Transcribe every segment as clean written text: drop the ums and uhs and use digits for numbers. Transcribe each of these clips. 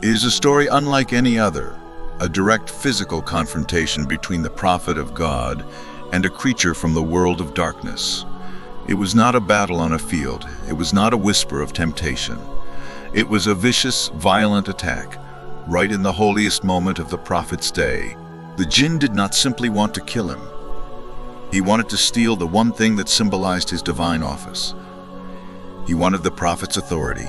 It is a story unlike any other, a direct physical confrontation between the prophet of God and a creature from the world of darkness. It was not a battle on a field. It was not a whisper of temptation. It was a vicious, violent attack, right in the holiest moment of the prophet's day. The Jinn did not simply want to kill him. He wanted to steal the one thing that symbolized his divine office. He wanted the prophet's authority.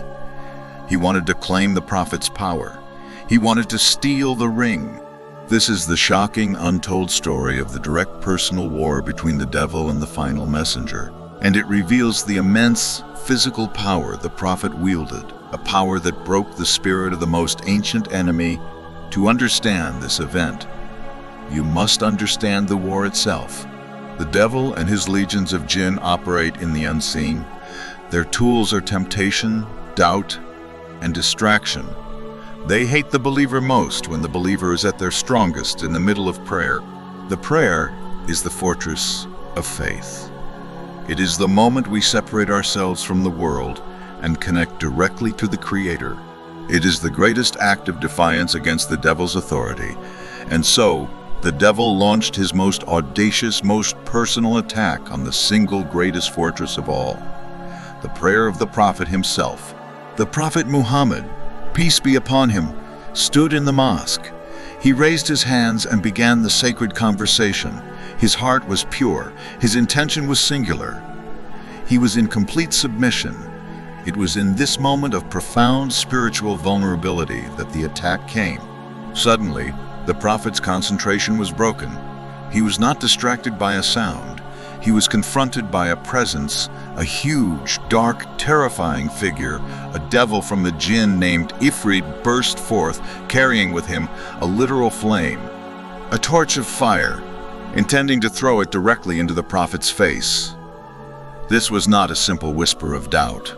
He wanted to claim the prophet's power. He wanted to steal the ring. This is the shocking, untold story of the direct personal war between the devil and the final messenger. And it reveals the immense physical power the prophet wielded, a power that broke the spirit of the most ancient enemy. To understand this event, you must understand the war itself. The devil and his legions of jinn operate in the unseen. Their tools are temptation, doubt, and distraction. They hate the believer most when the believer is at their strongest in the middle of prayer. The prayer is the fortress of faith. It is the moment we separate ourselves from the world and connect directly to the Creator. It is the greatest act of defiance against the devil's authority. And so, the devil launched his most audacious, most personal attack on the single greatest fortress of all, the prayer of the prophet himself. The prophet Muhammad, peace be upon him, stood in the mosque. He raised his hands and began the sacred conversation. His heart was pure. His intention was singular. He was in complete submission. It was in this moment of profound spiritual vulnerability that the attack came. Suddenly, the prophet's concentration was broken. He was not distracted by a sound. He was confronted by a presence, a huge, dark, terrifying figure. A devil from the jinn named Ifrit burst forth, carrying with him a literal flame, a torch of fire, intending to throw it directly into the prophet's face. This was not a simple whisper of doubt.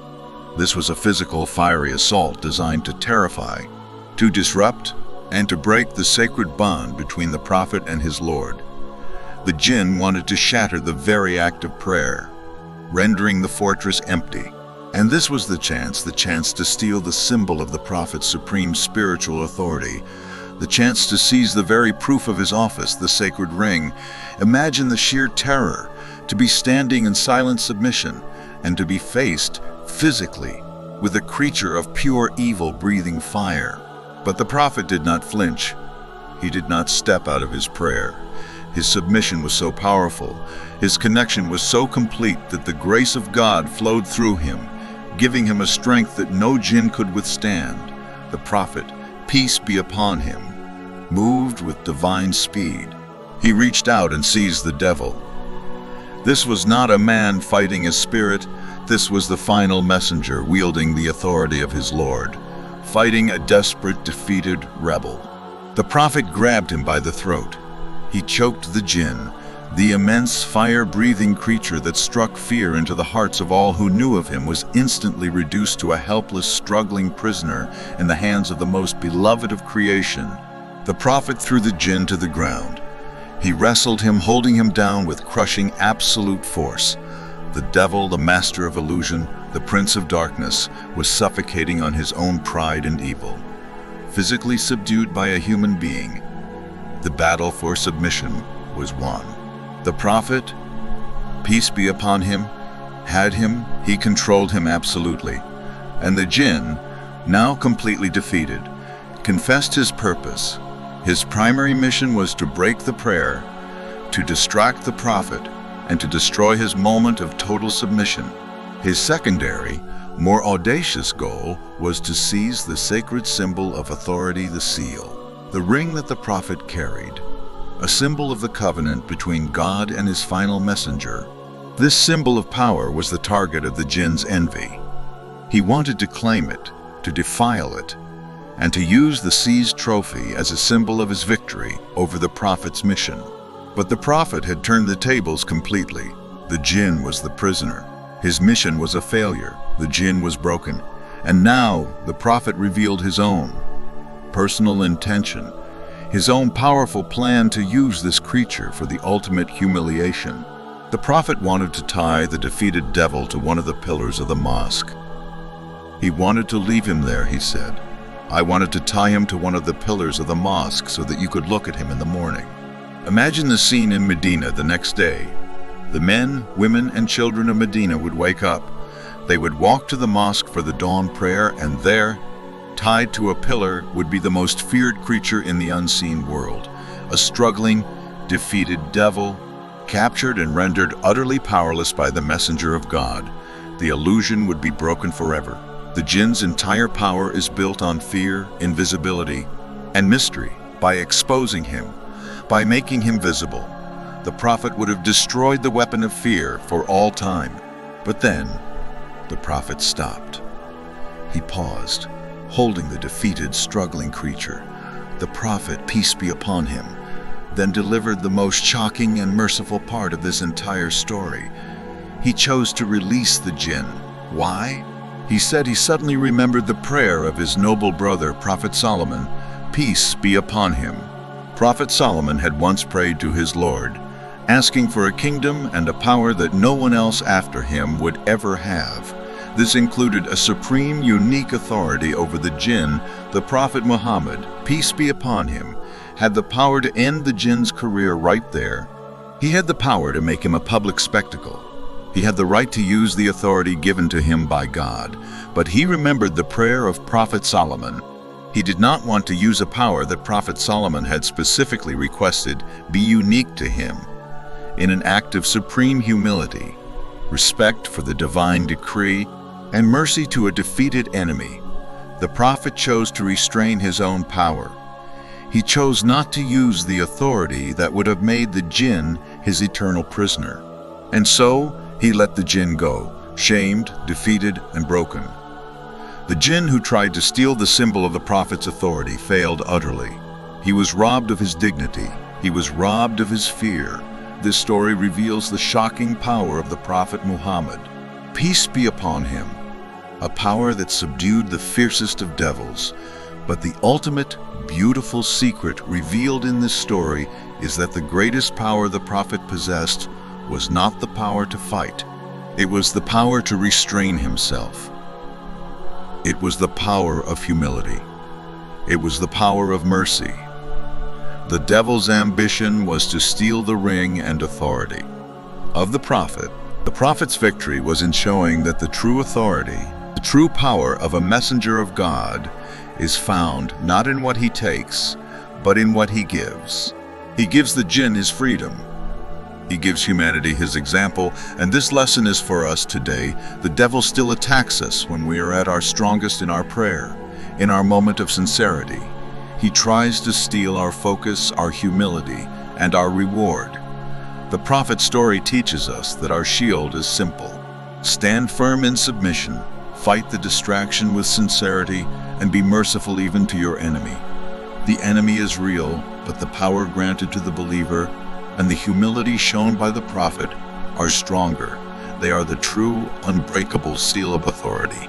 This was a physical, fiery assault designed to terrify, to disrupt, and to break the sacred bond between the prophet and his Lord. The jinn wanted to shatter the very act of prayer, rendering the fortress empty. And this was the chance to steal the symbol of the prophet's supreme spiritual authority, the chance to seize the very proof of his office, the sacred ring. Imagine the sheer terror, to be standing in silent submission, and to be faced, physically, with a creature of pure evil breathing fire. But the prophet did not flinch. He did not step out of his prayer. His submission was so powerful, his connection was so complete that the grace of God flowed through him, giving him a strength that no jinn could withstand. The prophet, peace be upon him, moved with divine speed. He reached out and seized the devil. This was not a man fighting his spirit. This was the final messenger wielding the authority of his Lord, fighting a desperate, defeated rebel. The prophet grabbed him by the throat. He choked the jinn, the immense fire-breathing creature that struck fear into the hearts of all who knew of him was instantly reduced to a helpless, struggling prisoner in the hands of the most beloved of creation. The prophet threw the jinn to the ground. He wrestled him, holding him down with crushing absolute force. The devil, the master of illusion, the prince of darkness, was suffocating on his own pride and evil. Physically subdued by a human being, the battle for submission was won. The prophet, peace be upon him, had him, he controlled him absolutely. And the jinn, now completely defeated, confessed his purpose. His primary mission was to break the prayer, to distract the prophet, and to destroy his moment of total submission. His secondary, more audacious goal was to seize the sacred symbol of authority, the seal. The ring that the prophet carried, a symbol of the covenant between God and his final messenger. This symbol of power was the target of the jinn's envy. He wanted to claim it, to defile it, and to use the seized trophy as a symbol of his victory over the prophet's mission. But the prophet had turned the tables completely. The jinn was the prisoner. His mission was a failure. The jinn was broken. And now the prophet revealed his own personal intention, his own powerful plan to use this creature for the ultimate humiliation. The prophet wanted to tie the defeated devil to one of the pillars of the mosque. He wanted to leave him there, he said, I wanted to tie him to one of the pillars of the mosque so that you could look at him in the morning." Imagine the scene in Medina the next day. The men, women, and children of Medina would wake up. They would walk to the mosque for the dawn prayer, and there, tied to a pillar, would be the most feared creature in the unseen world, a struggling, defeated devil, captured and rendered utterly powerless by the messenger of God. The illusion would be broken forever. The jinn's entire power is built on fear, invisibility, and mystery. By exposing him, by making him visible, the Prophet would have destroyed the weapon of fear for all time. But then, the Prophet stopped. He paused, holding the defeated, struggling creature. The Prophet, peace be upon him, then delivered the most shocking and merciful part of this entire story. He chose to release the jinn. Why? He said he suddenly remembered the prayer of his noble brother, Prophet Solomon, peace be upon him. Prophet Solomon had once prayed to his Lord, asking for a kingdom and a power that no one else after him would ever have. This included a supreme, unique authority over the jinn. The Prophet Muhammad, peace be upon him, had the power to end the jinn's career right there. He had the power to make him a public spectacle. He had the right to use the authority given to him by God, but he remembered the prayer of Prophet Solomon. He did not want to use a power that Prophet Solomon had specifically requested be unique to him. In an act of supreme humility, respect for the divine decree, and mercy to a defeated enemy, the Prophet chose to restrain his own power. He chose not to use the authority that would have made the jinn his eternal prisoner. And so, he let the jinn go, shamed, defeated, and broken. The jinn who tried to steal the symbol of the Prophet's authority failed utterly. He was robbed of his dignity. He was robbed of his fear. This story reveals the shocking power of the Prophet Muhammad. Peace be upon him, a power that subdued the fiercest of devils. But the ultimate, beautiful secret revealed in this story is that the greatest power the Prophet possessed was not the power to fight. It was the power to restrain himself. It was the power of humility. It was the power of mercy. The devil's ambition was to steal the ring and authority of the Prophet. The Prophet's victory was in showing that the true authority, the true power of a messenger of God is found not in what he takes, but in what he gives. He gives the jinn his freedom. He gives humanity his example, and this lesson is for us today. The devil still attacks us when we are at our strongest in our prayer, in our moment of sincerity. He tries to steal our focus, our humility, and our reward. The Prophet's story teaches us that our shield is simple. Stand firm in submission, fight the distraction with sincerity, and be merciful even to your enemy. The enemy is real, but the power granted to the believer and the humility shown by the Prophet are stronger. They are the true, unbreakable seal of authority.